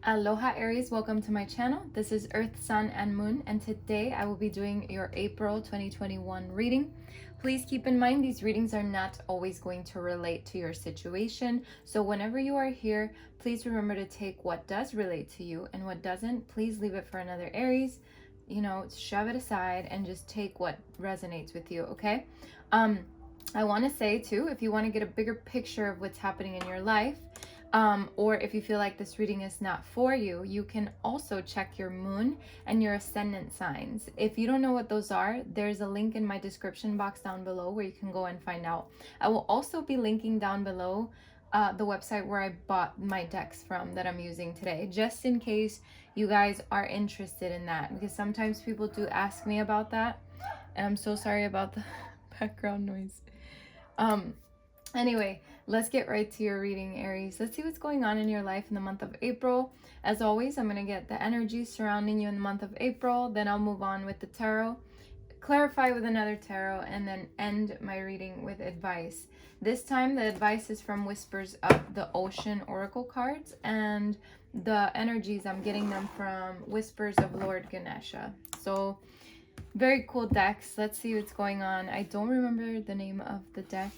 Aloha Aries, welcome to my channel. This is Earth, Sun, and Moon, and today I will be doing your April 2021 reading. Please keep in mind these readings are not always going to relate to your situation. So whenever you are here, please remember to take what does relate to you, and what doesn't, please leave it for another Aries. You know, shove it aside and just take what resonates with you, okay? I want to say too, if you want to get a bigger picture of what's happening in your life, or if you feel like this reading is not for you, you can also check your moon and your ascendant signs. If you don't know what those are, there's a link in my description box down below where you can go and find out. I will also be linking down below the website where I bought my decks from that I'm using today, just in case you guys are interested in that, because sometimes people do ask me about that, and I'm so sorry about the background noise. Anyway, let's get right to your reading, Aries. Let's see what's going on in your life in the month of April. As always, I'm going to get the energy surrounding you in the month of April. Then I'll move on with the tarot, clarify with another tarot, and then end my reading with advice. This time, the advice is from Whispers of the Ocean Oracle cards, and the energies, I'm getting them from Whispers of Lord Ganesha. So, very cool decks. Let's see what's going on. I don't remember the name of the decks,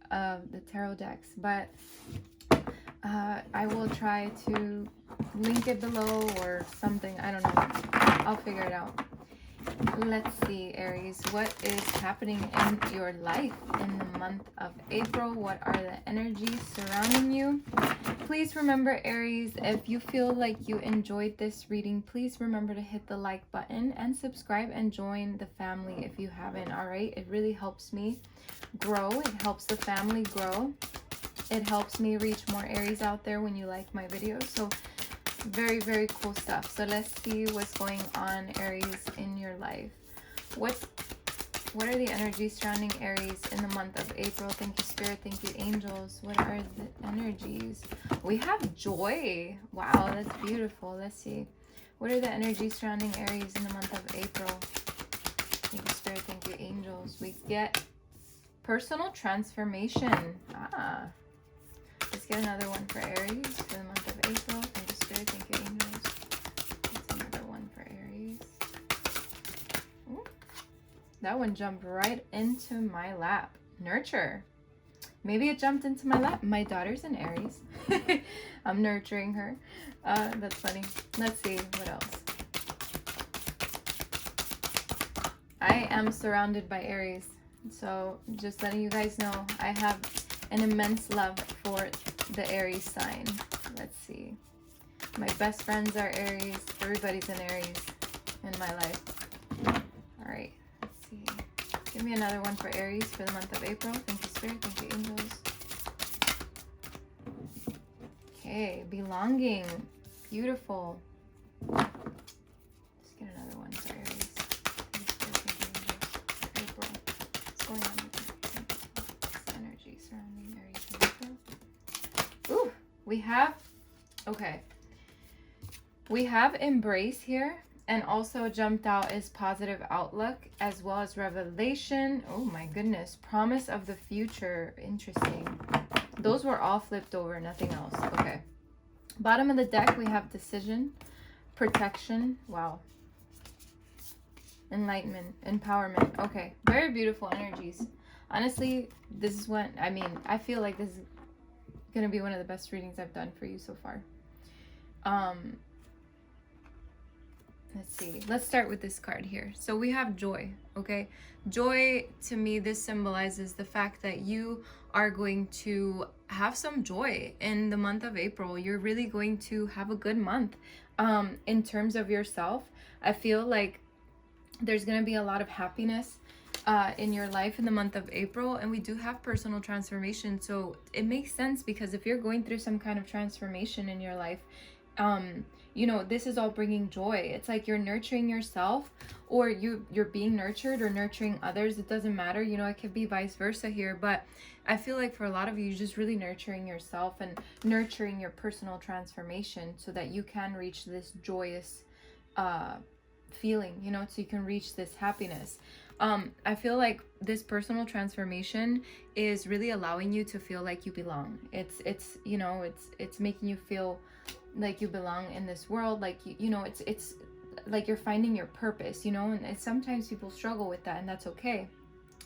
of the tarot decks, but I will try to link it below or something. I don't know. I'll figure it out. Let's see, Aries, what is happening in your life in the month of April? What are the energies surrounding you? Please remember, Aries, if you feel like you enjoyed this reading, please remember to hit the like button and subscribe and join the family if you haven't. All right, it really helps me grow. It helps the family grow. It helps me reach more Aries out there when you like my videos. So very, very cool stuff. So let's see what's going on, Aries, in your life. What are the energies surrounding Aries in the month of April? Thank you, Spirit. Thank you, angels. What are the energies? We have joy. Wow, that's beautiful. Let's see. What are the energies surrounding Aries in the month of April? Thank you, Spirit. Thank you, angels. We get personal transformation. Let's get another one for Aries for the month of April. Thank you, Spirit. Thank you, angels. That's another one for Aries. Ooh, that one jumped right into my lap. Nurture. Maybe it jumped into my lap. My daughter's an Aries. I'm nurturing her. That's funny. Let's see what else. I am surrounded by Aries. So just letting you guys know, I have an immense love for the Aries sign. Let's see. My best friends are Aries. Everybody's an Aries in my life. All right. Let's see. Give me another one for Aries for the month of April. Thank you, Spirit. Thank you, angels. Okay. Belonging. Beautiful. Let's get another one for Aries. Thank you, Spirit. Thank you, angels. For April. What's going on with this energy surrounding Aries in April? Ooh, we have, okay. We have embrace here, and also jumped out is positive outlook, as well as revelation. Oh my goodness. Promise of the future. Interesting. Those were all flipped over, nothing else. Okay. Bottom of the deck, we have decision, protection. Wow. Enlightenment, empowerment. Okay. Very beautiful energies. Honestly, this is what, I mean, I feel like this is going to be one of the best readings I've done for you so far. Let's see. Let's start with this card here. So we have joy, okay? Joy, to me, this symbolizes the fact that you are going to have some joy in the month of April. You're really going to have a good month. In terms of yourself, I feel like there's going to be a lot of happiness in your life in the month of April. And we do have personal transformation. So it makes sense, because if you're going through some kind of transformation in your life, you know, this is all bringing joy. It's like you're nurturing yourself, or you're being nurtured, or nurturing others. It doesn't matter. You know, it could be vice versa here. But I feel like for a lot of you, you're just really nurturing yourself and nurturing your personal transformation so that you can reach this joyous feeling, you know, so you can reach this happiness. I feel like this personal transformation is really allowing you to feel like you belong. It's you know, it's making you feel like you belong in this world, like you know, it's like you're finding your purpose, you know, and sometimes people struggle with that, and that's okay.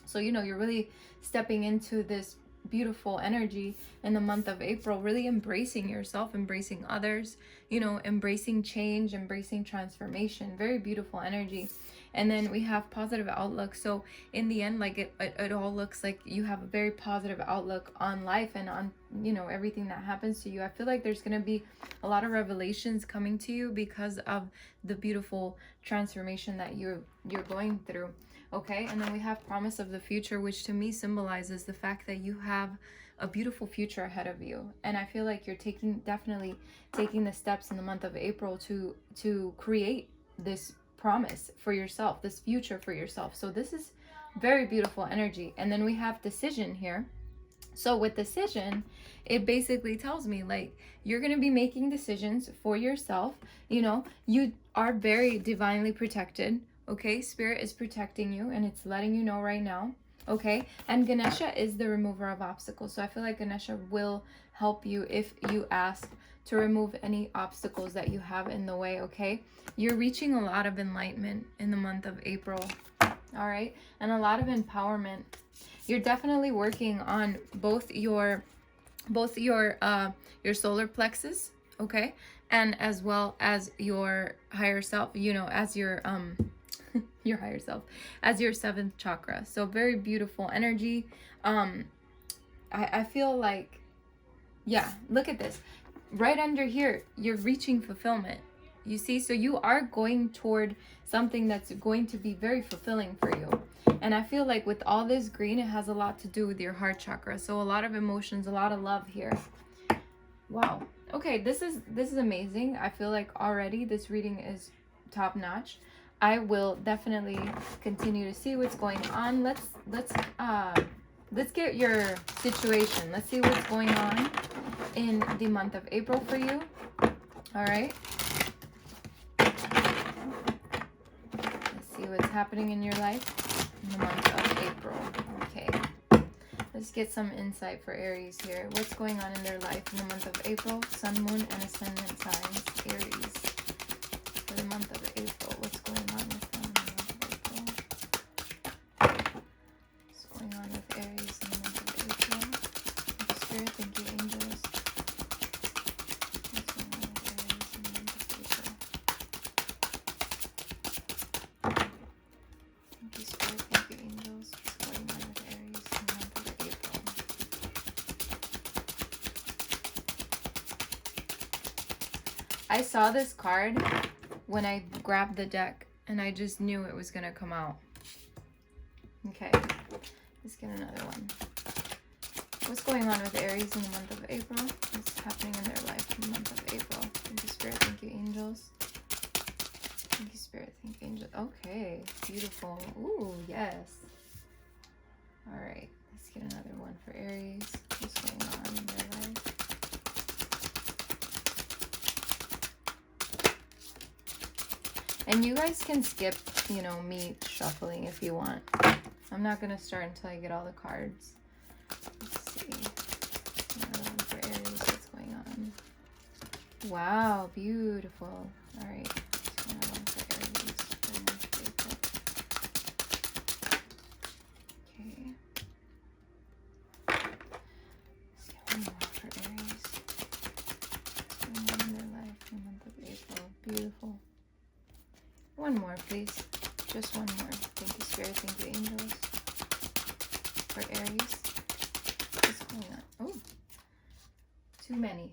So, you know, you're really stepping into this beautiful energy in the month of April, really embracing yourself, embracing others, you know, embracing change, embracing transformation. Very beautiful energy. And then we have positive outlook. So in the end, like it all looks like you have a very positive outlook on life and on, you know, everything that happens to you. I feel like there's going to be a lot of revelations coming to you because of the beautiful transformation that you're going through. Okay, and then we have promise of the future, which to me symbolizes the fact that you have a beautiful future ahead of you. And I feel like you're definitely taking the steps in the month of April to create this promise for yourself, this future for yourself. So this is very beautiful energy. And then we have decision here. So with decision, it basically tells me like you're going to be making decisions for yourself. You know, you are very divinely protected. Okay, Spirit is protecting you and it's letting you know right now. Okay, and Ganesha is the remover of obstacles. So I feel like Ganesha will help you if you ask to remove any obstacles that you have in the way. Okay, you're reaching a lot of enlightenment in the month of April. All right, and a lot of empowerment. You're definitely working on both your solar plexus, okay, and as well as your higher self, you know, as your your higher self, as your 7th chakra. So very beautiful energy. I feel like, yeah, look at this. Right under here, you're reaching fulfillment. You see, so you are going toward something that's going to be very fulfilling for you. And I feel like with all this green, it has a lot to do with your heart chakra. So a lot of emotions, a lot of love here. Wow. Okay, this is amazing. I feel like already this reading is top notch. I will definitely continue to see what's going on. Let's get your situation. Let's see what's going on in the month of April for you. All right. Let's see what's happening in your life in the month of April. Okay. Let's get some insight for Aries here. What's going on in their life in the month of April? Sun, Moon, and Ascendant signs. Aries for the month of April. What's going on with them in the month of April? What's going on with Aries in the month of April? Thank you, Spirit. Thank you, angels. What's going on with Aries in the month of April? Thank you, Spirit. Thank you, angels. What's going on with Aries in the month of April? I saw this card when I grabbed the deck and I just knew it was going to come out. Okay, let's get another one. What's going on with Aries in the month of April? What's happening in their life in the month of April? Thank you, Spirit. Thank you, angels. Thank you, Spirit. Thank you, angels. Okay, beautiful. Ooh, yes. All right, let's get another one for Aries. What's going on in their life? And you guys can skip, you know, me shuffling if you want. I'm not going to start until I get all the cards. Let's see. Another one for Aries. What's going on? Wow, beautiful. All right. Another one for Aries. Okay. Let's get one more for Aries. What's going on in their life in the month of April? Beautiful. One more, please. Just one more. Thank you, Spirit. Thank you, angels. For Aries. What's going on? Oh, too many.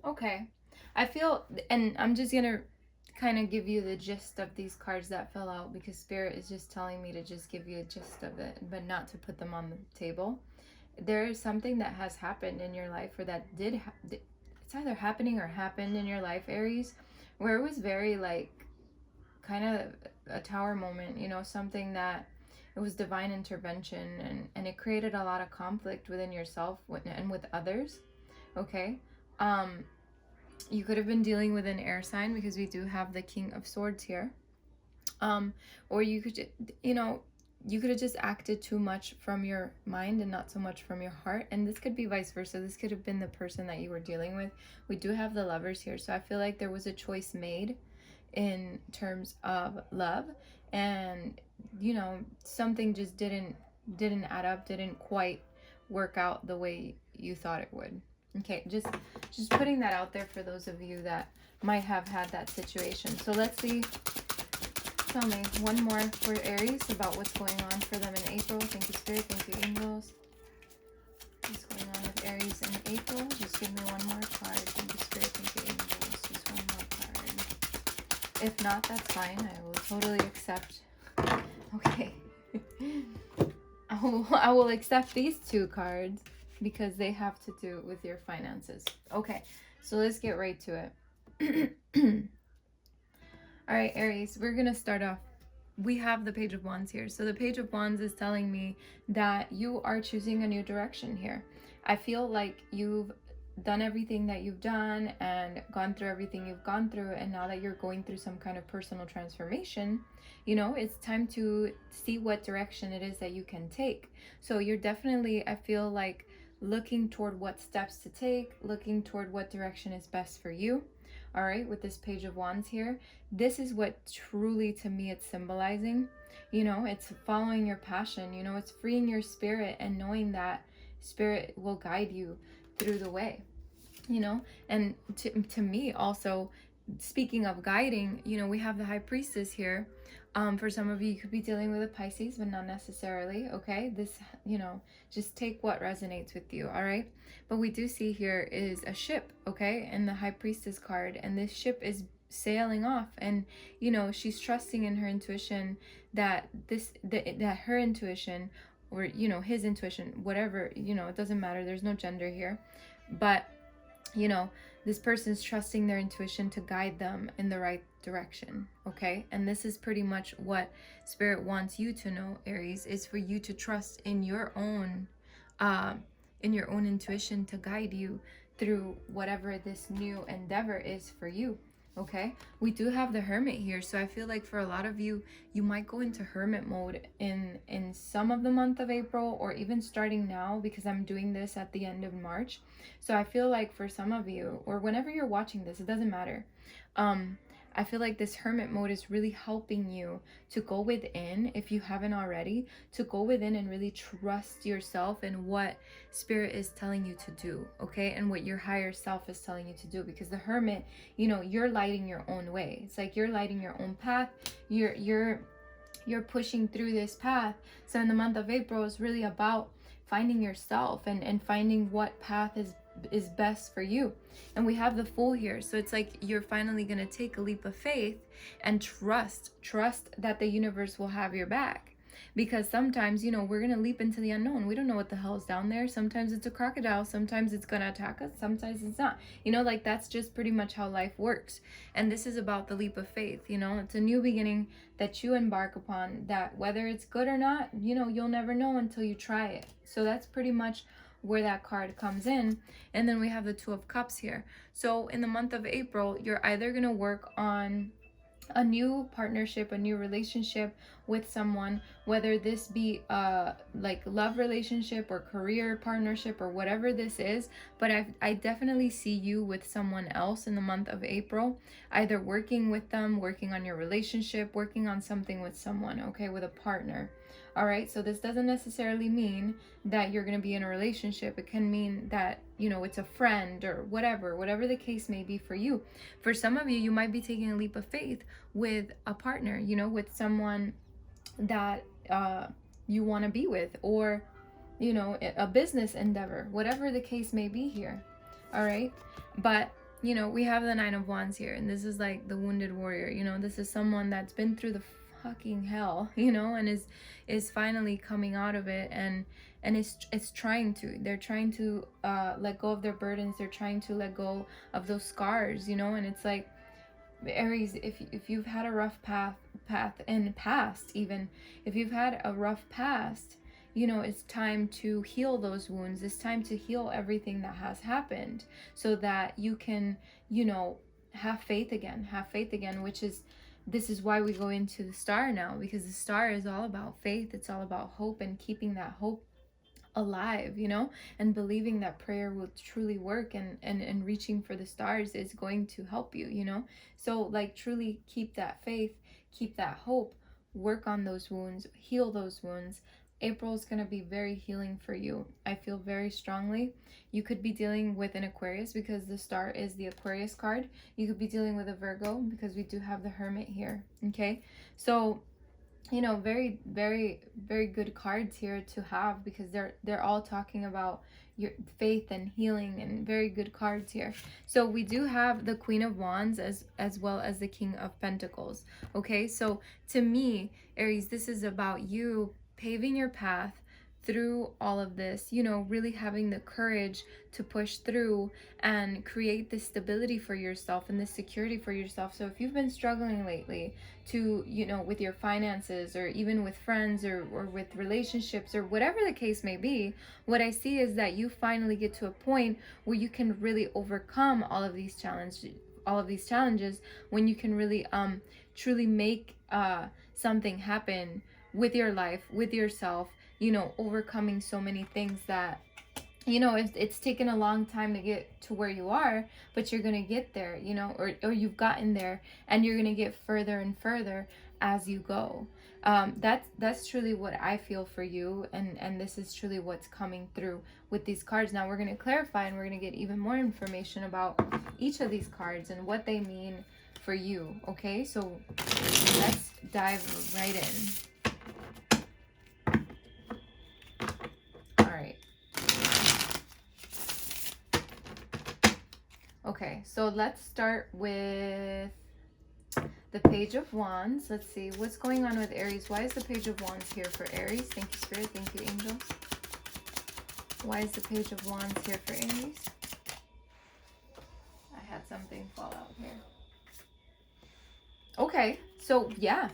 Okay. I feel, and I'm just going to kind of give you the gist of these cards that fell out because Spirit is just telling me to just give you a gist of it, but not to put them on the table. There is something that has happened in your life, or that it's either happening or happened in your life, Aries, where it was very like kind of a tower moment, you know, something that it was divine intervention, and it created a lot of conflict within yourself and with others. Okay. You could have been dealing with an air sign because we do have the King of Swords here. Or you could, you know, you could have just acted too much from your mind and not so much from your heart. And this could be vice versa. This could have been the person that you were dealing with. We do have the Lovers here. So I feel like there was a choice made in terms of love, and you know, something just didn't add up, didn't quite work out the way you thought it would. Okay, just putting that out there for those of you that might have had that situation. So let's see. Tell me one more for Aries about what's going on for them in April. Thank you, Spirit. Thank you, angels. What's going on with Aries in April? Just give me one more card. Thank you, Spirit. Thank you, angels. Just one more card. If not, that's fine. I will totally accept. Okay. I will accept these two cards because they have to do with your finances. Okay, so let's get right to it. All right, Aries, we're going to start off. We have the Page of Wands here. So the Page of Wands is telling me that you are choosing a new direction here. I feel like you've done everything that you've done and gone through everything you've gone through, and now that you're going through some kind of personal transformation, you know, it's time to see what direction it is that you can take. So you're definitely, I feel like, looking toward what steps to take, looking toward what direction is best for you. All right, with this Page of Wands here, this is what truly, to me, it's symbolizing. You know, it's following your passion, you know, it's freeing your spirit and knowing that spirit will guide you through the way, you know. And to me also, speaking of guiding, you know, we have the High Priestess here. For some of you, you could be dealing with a Pisces, but not necessarily, okay? This, you know, just take what resonates with you, all right? But we do see here is a ship, okay? And the High Priestess card, and this ship is sailing off, and, you know, she's trusting in her intuition that that her intuition, or, you know, his intuition, whatever, you know, it doesn't matter. There's no gender here. But, you know, this person's trusting their intuition to guide them in the right direction, okay? And this is pretty much what Spirit wants you to know, Aries, is for you to trust in your own intuition to guide you through whatever this new endeavor is for you. Okay, we do have the Hermit here, so I feel like for a lot of you, you might go into hermit mode in some of the month of April, or even starting now, because I'm doing this at the end of March. So I feel like for some of you, or whenever you're watching this, it doesn't matter. I feel like this hermit mode is really helping you to go within, if you haven't already, to go within and really trust yourself and what spirit is telling you to do, okay? And what your higher self is telling you to do. Because the hermit, you know, you're lighting your own way. It's like you're lighting your own path. You're pushing through this path. So in the month of April, it's really about finding yourself and finding what path is best for you. And we have the Fool here, so it's like you're finally going to take a leap of faith and trust that the universe will have your back. Because sometimes, you know, we're going to leap into the unknown. We don't know what the hell is down there. Sometimes it's a crocodile, sometimes it's going to attack us, sometimes it's not, you know, like that's just pretty much how life works. And this is about the leap of faith, you know. It's a new beginning that you embark upon, that whether it's good or not, you know, you'll never know until you try it. So that's pretty much where that card comes in. And then we have the Two of Cups here. So in the month of April, you're either going to work on a new partnership, a new relationship with someone, whether this be like love relationship or career partnership or whatever this is. But I definitely see you with someone else in the month of April, either working with them, working on your relationship, working on something with someone, okay, with a partner. All right, so this doesn't necessarily mean that you're going to be in a relationship. It can mean that, you know, it's a friend or whatever the case may be for you. For some of you, you might be taking a leap of faith with a partner, you know, with someone that you want to be with, or, you know, a business endeavor, whatever the case may be here. All right, but you know, we have the Nine of Wands here, and this is like the wounded warrior. You know, this is someone that's been through the fucking hell, you know, and is finally coming out of it, and they're trying to let go of their burdens. They're trying to let go of those scars, you know. And it's like, Aries, if you've had a rough path in the past, even if you've had a rough past, you know, it's time to heal those wounds. It's time to heal everything that has happened, so that you can, you know, have faith again, which is this is why we go into the star now, because the star is all about faith. It's all about hope and keeping that hope alive, you know, and believing that prayer will truly work, and reaching for the stars is going to help you, you know. So like truly keep that faith, keep that hope, work on those wounds, heal those wounds. April is going to be very healing for you. I feel very strongly. You could be dealing with an Aquarius because the star is the Aquarius card. You could be dealing with a Virgo because we do have the Hermit here. Okay, so you know, very very good cards here to have, because they're all talking about your faith and healing, and very good cards here. So we do have the Queen of Wands as well as the King of Pentacles. Okay, so to me, Aries, this is about you paving your path through all of this, you know, really having the courage to push through and create this stability for yourself and this security for yourself. So if you've been struggling lately to, you know, with your finances, or even with friends, or with relationships, or whatever the case may be, what I see is that you finally get to a point where you can really overcome all of these challenges, when you can really truly make something happen with your life, with yourself, you know, overcoming so many things that, you know, it's taken a long time to get to where you are, but you're gonna get there, you know, or you've gotten there, and you're gonna get further and further as you go. That's truly what I feel for you, and this is truly what's coming through with these cards. Now we're gonna clarify, and we're gonna get even more information about each of these cards and what they mean for you. Okay, so let's dive right in. Okay, so let's start with the Page of Wands. Let's see what's going on with Aries. Why is the Page of Wands here for Aries? Thank you, Spirit. Thank you, Angels. Why is the Page of Wands here for Aries? I had something fall out here. Okay, so yeah.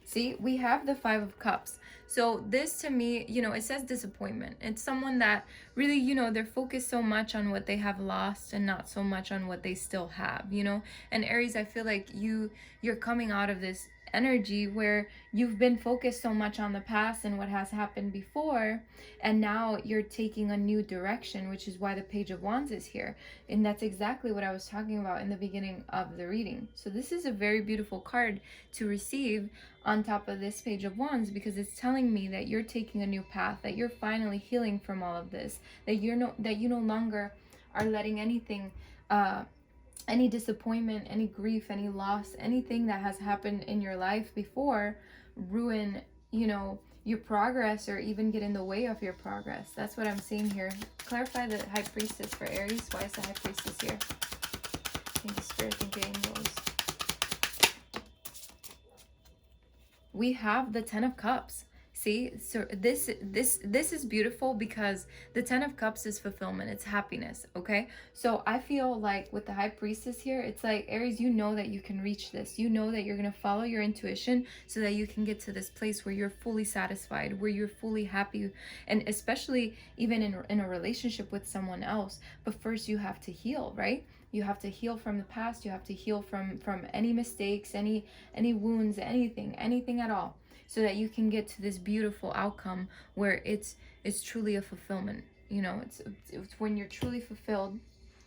See, we have the Five of Cups. So this to me, you know, it says disappointment. It's someone that really, you know, they're focused so much on what they have lost and not so much on what they still have, you know. And Aries, I feel like you're coming out of this energy where you've been focused so much on the past and what has happened before, and now you're taking a new direction, which is why the Page of Wands is here. And that's exactly what I was talking about in the beginning of the reading. So this is a very beautiful card to receive on top of this Page of Wands, because it's telling me that you're taking a new path, that you're finally healing from all of this, that you no longer are letting anything any disappointment, any grief, any loss, anything that has happened in your life before ruin, you know, your progress, or even get in the way of your progress. That's what I'm seeing here. Clarify the High Priestess for Aries. Why is the High Priestess here? Thank you, Spirit. Thank you, Angels. We have the Ten of Cups. See, so this is beautiful, because the Ten of Cups is fulfillment. It's happiness. Okay, so I feel like with the High Priestess here, it's like, Aries, you know that you can reach this. You know that you're gonna follow your intuition so that you can get to this place where you're fully satisfied, where you're fully happy, and especially even in a relationship with someone else. But first you have to heal, right? You have to heal from the past. You have to heal from any mistakes, any wounds, anything at all, so that you can get to this beautiful outcome where it's truly a fulfillment. You know, it's when you're truly fulfilled,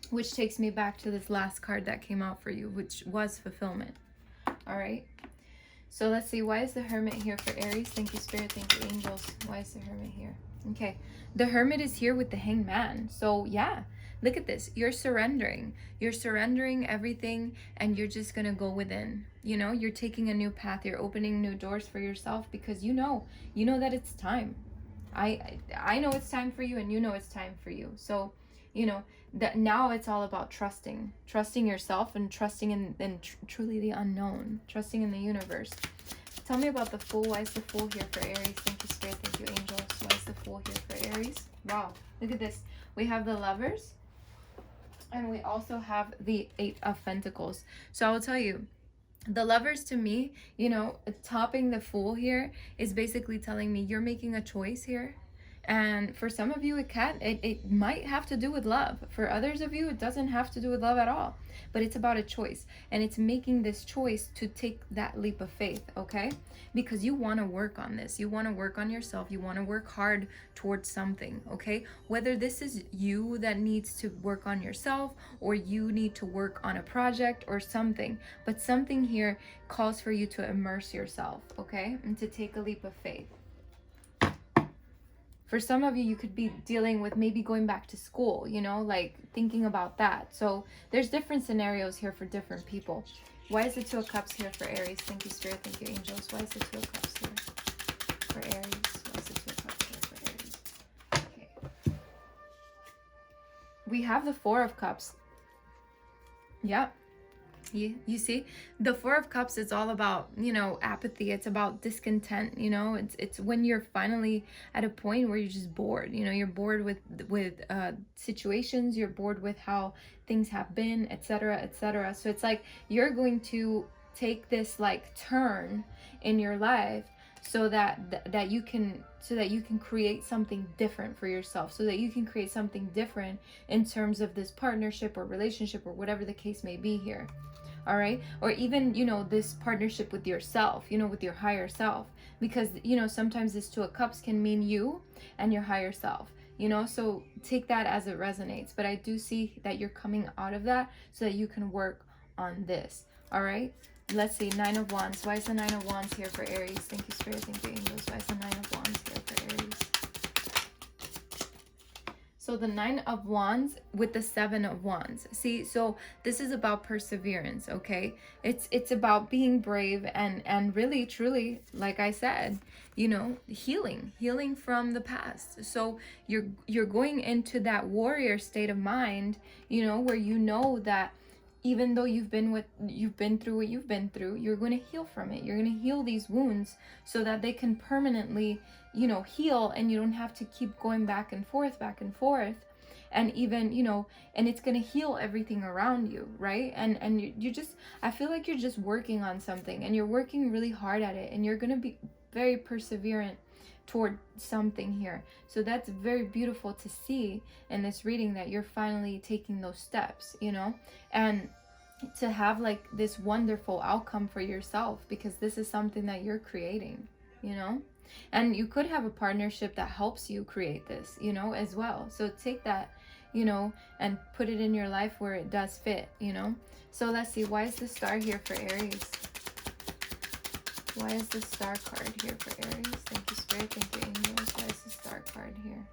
which takes me back to this last card that came out for you, which was fulfillment. All right. So let's see, why is the Hermit here for Aries? Thank you, Spirit. Thank you, Angels. Why is the Hermit here? Okay, the Hermit is here with the Hanged Man. So yeah, look at this. You're surrendering. You're surrendering everything, and you're just going to go within. You know, you're taking a new path. You're opening new doors for yourself, because you know that it's time. I know it's time for you, and you know it's time for you. So, you know, that now it's all about trusting yourself, and trusting in truly the unknown, trusting in the universe. Tell me about the Fool. Why is the Fool here for Aries? Thank you, Spirit. Thank you, Angels. Why is the Fool here for Aries? Wow, look at this. We have the Lovers, and we also have the Eight of Pentacles. So I will tell you, the Lovers, to me, you know, topping the Fool here is basically telling me you're making a choice here, And for some of you, it might have to do with love. For others of you, it doesn't have to do with love at all. But it's about a choice. And it's making this choice to take that leap of faith, okay? Because you want to work on this. You want to work on yourself. You want to work hard towards something, okay? Whether this is you that needs to work on yourself, or you need to work on a project or something. But something here calls for you to immerse yourself, okay? And to take a leap of faith. For some of you, you could be dealing with maybe going back to school, you know, like thinking about that. So there's different scenarios here for different people. Why is the Two of Cups here for Aries? Thank you, Spirit. Thank you, Angels. Why is the Two of Cups here for Aries? Why is the Two of Cups here for Aries? Okay. We have the Four of Cups. Yep. You see, the Four of Cups is all about, you know, apathy. It's about discontent, you know. It's when you're finally at a point where you're just bored, you know. You're bored with situations, you're bored with how things have been, etc., etc. So it's like you're going to take this like turn in your life so that you can create something different for yourself, so that you can create something different in terms of this partnership or relationship or whatever the case may be here. All right, or even, you know, this partnership with yourself, you know, with your higher self, because, you know, sometimes this Two of Cups can mean you and your higher self, you know. So take that as it resonates, but I do see that you're coming out of that so that you can work on this. All right, let's see. Nine of Wands. Why is the Nine of Wands here for Aries? Thank you, Spirit. Thank you, Angels. Why is the Nine of Wands here for Aries? So the Nine of Wands with the Seven of Wands. See, so this is about perseverance, okay? It's about being brave and really, truly, like I said, you know, healing from the past. So you're going into that warrior state of mind, you know, where you know that even though you've been through what you've been through, you're going to heal from it. You're going to heal these wounds so that they can permanently, you know, heal, and you don't have to keep going back and forth, and even, you know, and it's going to heal everything around you, right? And you just, I feel like you're just working on something, and you're working really hard at it, and you're going to be very perseverant toward something here. So that's very beautiful to see in this reading, that you're finally taking those steps, you know, and to have like this wonderful outcome for yourself, because this is something that you're creating, you know. And you could have a partnership that helps you create this, you know, as well. So take that, you know, and put it in your life where it does fit, you know. So let's see, why is the Star here for Aries? Why is the Star card here for Aries? Thank you, Spirit. Thank you, Angels. Why is the Star card here?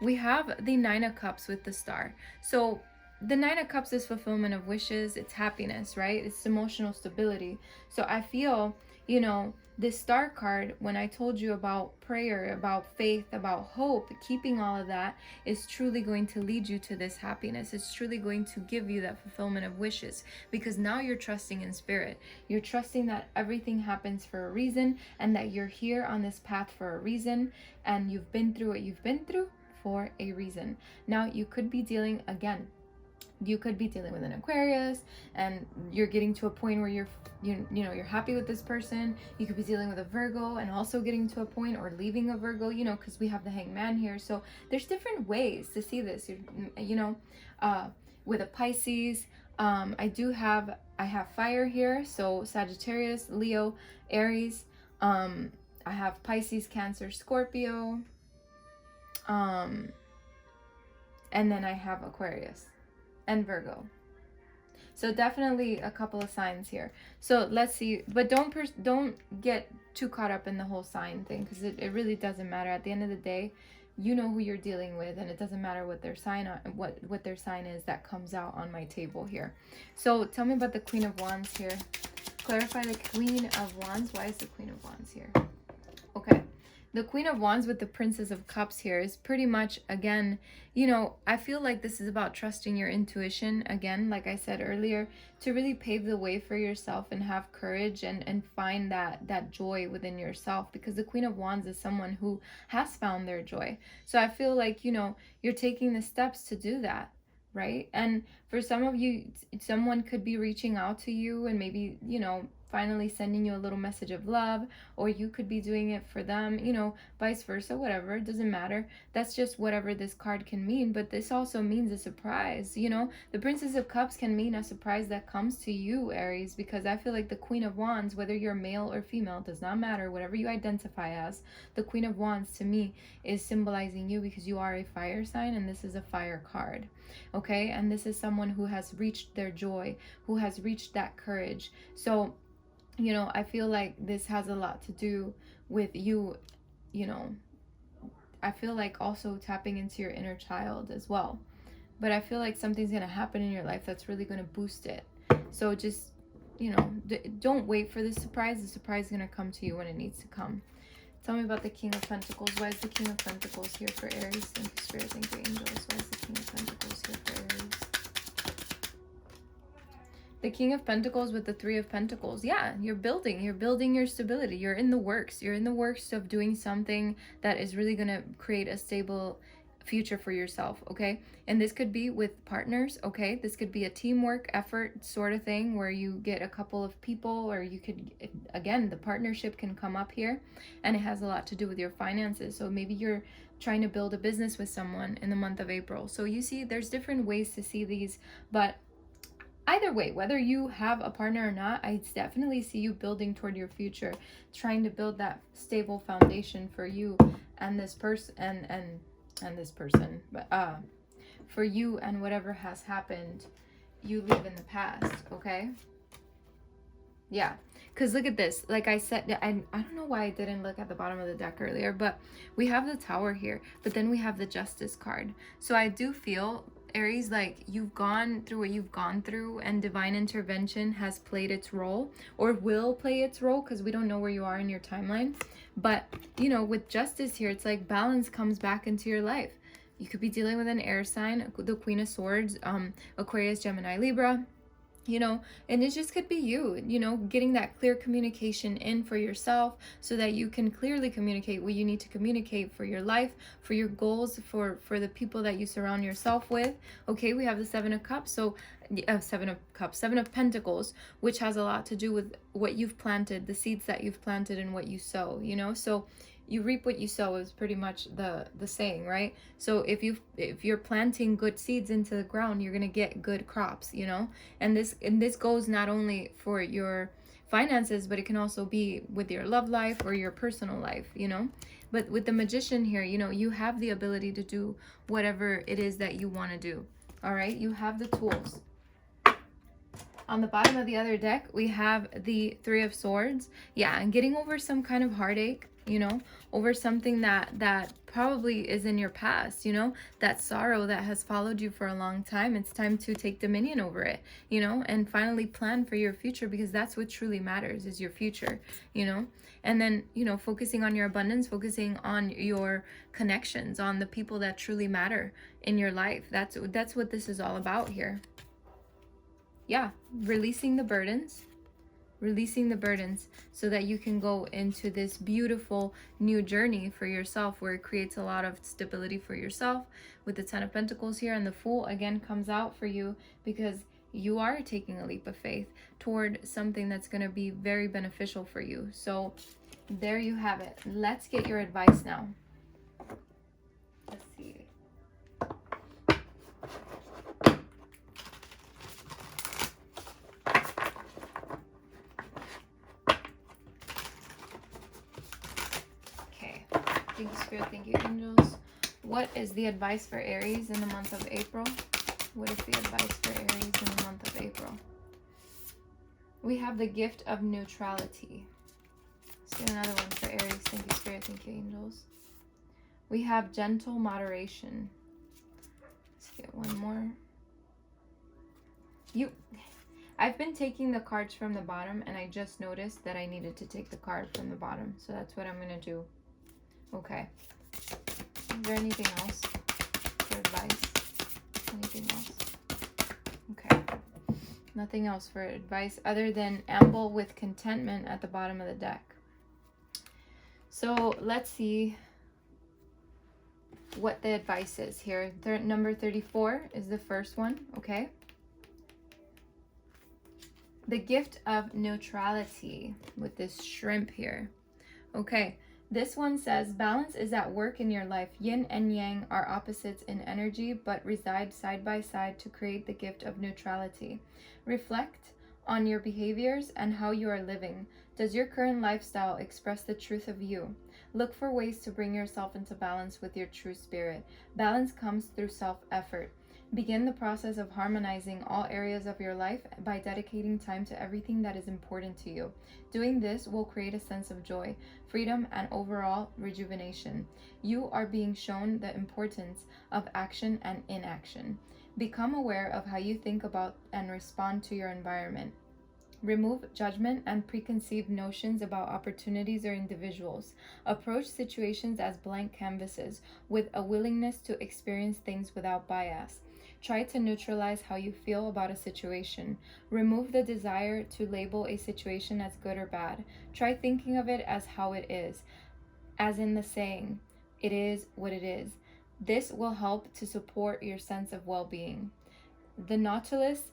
We have the Nine of Cups with the Star. So the Nine of Cups is fulfillment of wishes. It's happiness, right? It's emotional stability. So I feel, you know, this Star card, when I told you about prayer, about faith, about hope, keeping all of that is truly going to lead you to this happiness. It's truly going to give you that fulfillment of wishes, because now you're trusting in Spirit. You're trusting that everything happens for a reason, and that you're here on this path for a reason, and you've been through what you've been through for a reason. Now you could be dealing with an Aquarius, and you're getting to a point where you're happy with this person. You could be dealing with a Virgo and also getting to a point, or leaving a Virgo, you know, because we have the Hangman here. So there's different ways to see this, you know. With a Pisces, I have fire here, so Sagittarius, Leo, Aries. I have Pisces, Cancer, Scorpio, and then I have Aquarius and Virgo. So definitely a couple of signs here. So let's see, but don't get too caught up in the whole sign thing, because it really doesn't matter. At the end of the day, you know who you're dealing with, and it doesn't matter what their sign what their sign is that comes out on my table here. So tell me about the Queen of Wands here. Clarify the Queen of Wands. Why is the Queen of Wands here? Okay. The Queen of Wands with the Princess of Cups here is pretty much, again, you know, I feel like this is about trusting your intuition, again, like I said earlier, to really pave the way for yourself and have courage and find that joy within yourself, because the Queen of Wands is someone who has found their joy. So I feel like, you know, you're taking the steps to do that, right? And for some of you, someone could be reaching out to you, and maybe, you know, finally sending you a little message of love, or you could be doing it for them, you know, vice versa, whatever, it doesn't matter. That's just whatever this card can mean. But this also means a surprise, you know. The Princess of Cups can mean a surprise that comes to you, Aries, because I feel like the Queen of Wands, whether you're male or female, does not matter, whatever you identify as, the Queen of Wands to me is symbolizing you, because you are a fire sign and this is a fire card. Okay, and this is someone who has reached their joy, who has reached that courage. So, you know, I feel like this has a lot to do with you, you know, I feel like also tapping into your inner child as well. But I feel like something's going to happen in your life that's really going to boost it. So just, you know, don't wait for the surprise. The surprise is going to come to you when it needs to come. Tell me about the King of Pentacles. Why is the King of Pentacles here for Aries? Thank you, Spirit. Thank you, Angels. Why is the King of Pentacles here for Aries? The King of Pentacles with the Three of Pentacles. Yeah, you're building your stability. You're in the works. You're in the works of doing something that is really going to create a stable future for yourself, okay? And this could be with partners, okay? This could be a teamwork effort sort of thing where you get a couple of people, or you could, again, the partnership can come up here, and it has a lot to do with your finances. So maybe you're trying to build a business with someone in the month of April. So you see, there's different ways to see these, but either way, whether you have a partner or not, I definitely see you building toward your future, trying to build that stable foundation for you and this person and this person, but for you and whatever has happened, you leave in the past, okay? Yeah, because look at this. Like I said, I don't know why I didn't look at the bottom of the deck earlier, but we have the Tower here, but then we have the Justice card. So I do feel, Aries, like you've gone through what you've gone through, and divine intervention has played its role, or will play its role, because we don't know where you are in your timeline. But, you know, with Justice here, it's like balance comes back into your life. You could be dealing with an air sign, the Queen of Swords, Aquarius, Gemini, Libra, you know, and it just could be you, you know, getting that clear communication in for yourself so that you can clearly communicate what you need to communicate for your life, for your goals, for the people that you surround yourself with. Okay, we have the Seven of Cups, so Seven of Pentacles, which has a lot to do with what you've planted, the seeds that you've planted, and what you sow, you know. So you reap what you sow is pretty much the saying, right? So if you're planting good seeds into the ground, you're gonna get good crops, you know. And this goes not only for your finances, but it can also be with your love life or your personal life, you know. But with the Magician here, you know, you have the ability to do whatever it is that you want to do. All right, you have the tools. On the bottom of the other deck, we have the Three of Swords. Yeah, and getting over some kind of heartache, you know, over something that probably is in your past, you know, that sorrow that has followed you for a long time. It's time to take dominion over it, you know, and finally plan for your future, because that's what truly matters, is your future, you know. And then, you know, focusing on your abundance, focusing on your connections, on the people that truly matter in your life. That's what this is all about here. Yeah, releasing the burdens so that you can go into this beautiful new journey for yourself, where it creates a lot of stability for yourself. With the Ten of Pentacles here, and the Fool again comes out for you, because you are taking a leap of faith toward something that's going to be very beneficial for you. So there you have it. Let's get your advice now. Let's see. Thank you, Spirit. Thank you, Angels. What is the advice for Aries in the month of April? What is the advice for Aries in the month of April? We have the Gift of Neutrality. Let's get another one for Aries. Thank you, Spirit. Thank you, Angels. We have Gentle Moderation. Let's get one more. I've been taking the cards from the bottom, and I just noticed that I needed to take the card from the bottom. So that's what I'm going to do. Okay. Is there anything else for advice? Anything else? Okay. Nothing else for advice other than amble with contentment at the bottom of the deck. So let's see what the advice is here. Number 34 is the first one. Okay. The gift of neutrality with this shrimp here. Okay, this one says, balance is at work in your life. Yin and yang are opposites in energy, but reside side by side to create the gift of neutrality. Reflect on your behaviors and how you are living. Does your current lifestyle express the truth of you? Look for ways to bring yourself into balance with your true spirit. Balance comes through self-effort. Begin the process of harmonizing all areas of your life by dedicating time to everything that is important to you. Doing this will create a sense of joy, freedom, and overall rejuvenation. You are being shown the importance of action and inaction. Become aware of how you think about and respond to your environment. Remove judgment and preconceived notions about opportunities or individuals. Approach situations as blank canvases with a willingness to experience things without bias. Try to neutralize how you feel about a situation. Remove the desire to label a situation as good or bad. Try thinking of it as how it is, as in the saying, it is what it is. This will help to support your sense of well-being. The Nautilus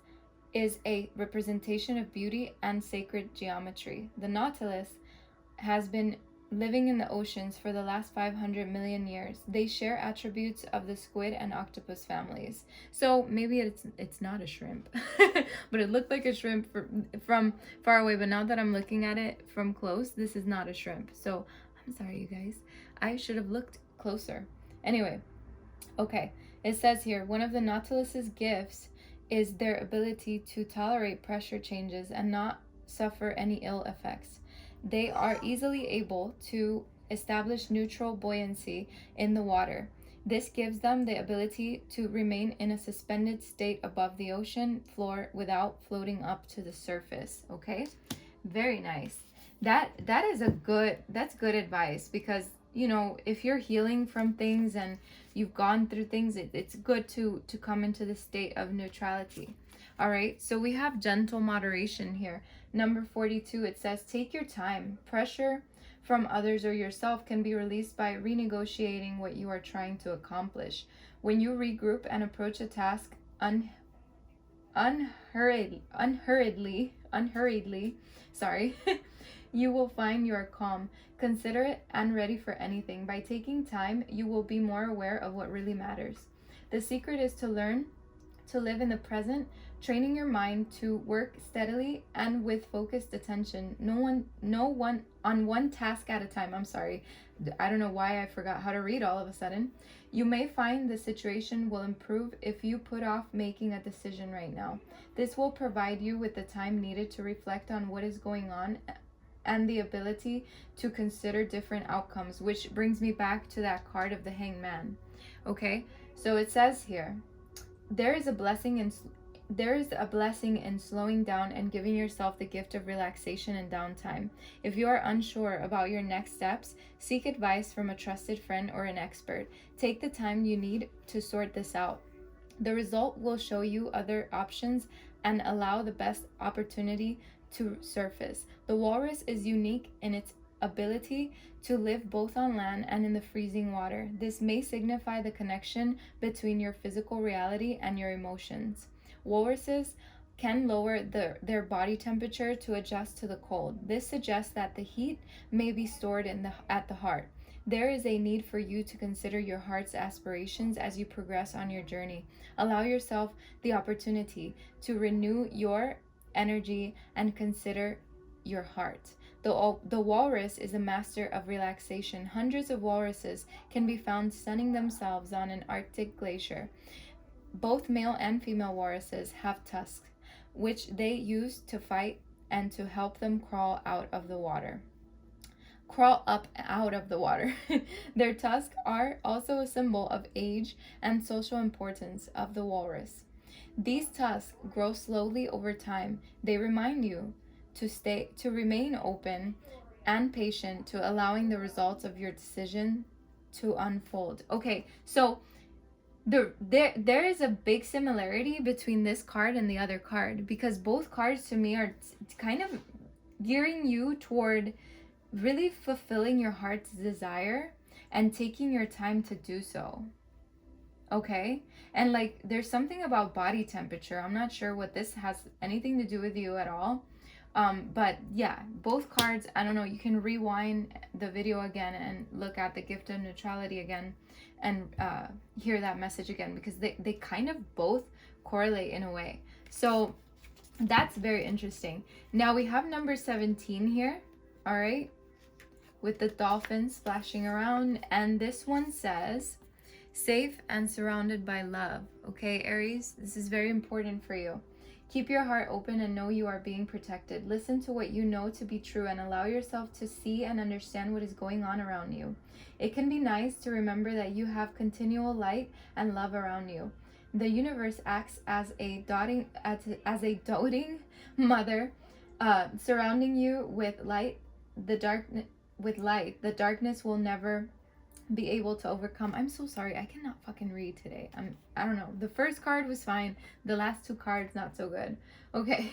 is a representation of beauty and sacred geometry. The Nautilus has been living in the oceans for the last 500 million years. They share attributes of the squid and octopus families. So maybe it's not a shrimp, but it looked like a shrimp from far away. But now that I'm looking at it from close, this is not a shrimp. So I'm sorry, you guys. I should have looked closer. Anyway, okay. It says here, one of the Nautilus's gifts is their ability to tolerate pressure changes and not suffer any ill effects. They are easily able to establish neutral buoyancy in the water. This gives them the ability to remain in a suspended state above the ocean floor without floating up to the surface. Okay, very nice. That's good advice, because you know, if you're healing from things and you've gone through things, it's good to come into the state of neutrality. All right, so we have gentle moderation here. Number 42, it says, take your time. Pressure from others or yourself can be released by renegotiating what you are trying to accomplish. When you regroup and approach a task unhurriedly, sorry, you will find you are calm, considerate, and ready for anything. By taking time, you will be more aware of what really matters. The secret is to learn to live in the present, training your mind to work steadily and with focused attention. On one task at a time. I'm sorry. I don't know why I forgot how to read all of a sudden. You may find the situation will improve if you put off making a decision right now. This will provide you with the time needed to reflect on what is going on and the ability to consider different outcomes, which brings me back to that card of the Hangman. Okay, so it says here, there is a blessing in slowing down and giving yourself the gift of relaxation and downtime. If you are unsure about your next steps, seek advice from a trusted friend or an expert. Take the time you need to sort this out. The result will show you other options and allow the best opportunity to surface. The walrus is unique in its ability to live both on land and in the freezing water. This may signify the connection between your physical reality and your emotions. Walruses can lower their body temperature to adjust to the cold. This suggests that the heat may be stored at the heart. There is a need for you to consider your heart's aspirations as you progress on your journey. Allow yourself the opportunity to renew your energy and consider your heart. The walrus is a master of relaxation. Hundreds of walruses can be found sunning themselves on an Arctic glacier. Both male and female walruses have tusks, which they use to fight and to help them crawl up out of the water. Their tusks are also a symbol of age and social importance of the walrus. These tusks grow slowly over time. They remind you to remain open and patient to allowing the results of your decision to unfold. Okay, so there is a big similarity between this card and the other card, because both cards to me are kind of gearing you toward really fulfilling your heart's desire and taking your time to do so. Okay, and like there's something about body temperature. I'm not sure what this has anything to do with you at all, But yeah, both cards, I don't know, you can rewind the video again and look at the gift of neutrality again and hear that message again, because they kind of both correlate in a way. So that's very interesting. Now we have number 17 here, all right, with the dolphin splashing around, and this one says safe and surrounded by love. Okay, Aries, this is very important for you. Keep your heart open and know you are being protected. Listen to what you know to be true and allow yourself to see and understand what is going on around you. It can be nice to remember that you have continual light and love around you. The universe acts as a doting mother, surrounding you with light. The darkness will never be able to overcome. I'm so sorry, I cannot fucking read today. I don't know, the first card was fine, the last two cards not so good. Okay.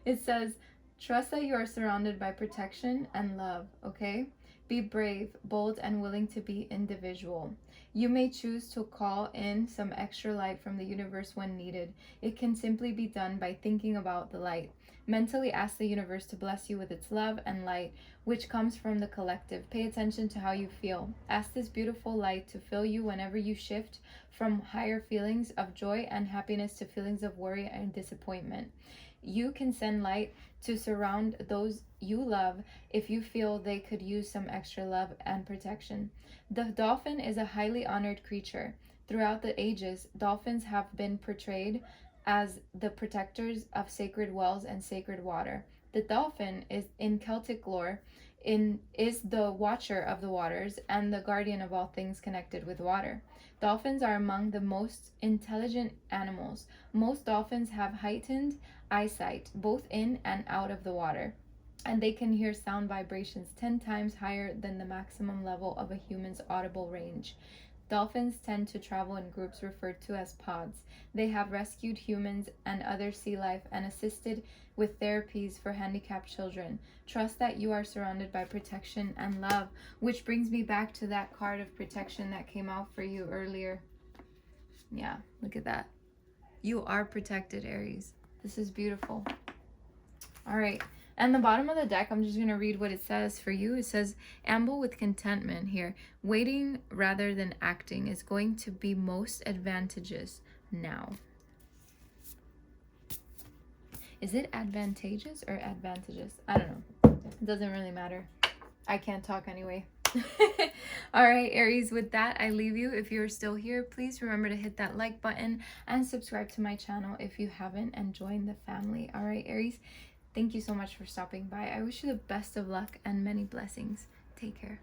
It says trust that you are surrounded by protection and love. Okay, be brave, bold, and willing to be individual. You may choose to call in some extra light from the universe when needed. It can simply be done by thinking about the light. Mentally ask the universe to bless you with its love and light, which comes from the collective. Pay attention to how you feel. Ask this beautiful light to fill you whenever you shift from higher feelings of joy and happiness to feelings of worry and disappointment. You can send light to surround those you love if you feel they could use some extra love and protection. The dolphin is a highly honored creature. Throughout the ages, dolphins have been portrayed as the protectors of sacred wells and sacred water. The dolphin is in Celtic lore is the watcher of the waters and the guardian of all things connected with water. Dolphins are among the most intelligent animals. Most dolphins have heightened eyesight, both in and out of the water, and they can hear sound vibrations 10 times higher than the maximum level of a human's audible range. Dolphins tend to travel in groups referred to as pods. They have rescued humans and other sea life and assisted with therapies for handicapped children. Trust that you are surrounded by protection and love, which brings me back to that card of protection that came out for you earlier. Yeah, look at that. You are protected, Aries. This is beautiful. All right. And the bottom of the deck, I'm just going to read what it says for you. It says, amble with contentment here. Waiting rather than acting is going to be most advantageous now. Is it advantageous or advantageous? I don't know. It doesn't really matter. I can't talk anyway. All right, Aries, with that, I leave you. If you're still here, please remember to hit that like button and subscribe to my channel if you haven't, and join the family. All right, Aries, thank you so much for stopping by. I wish you the best of luck and many blessings. Take care.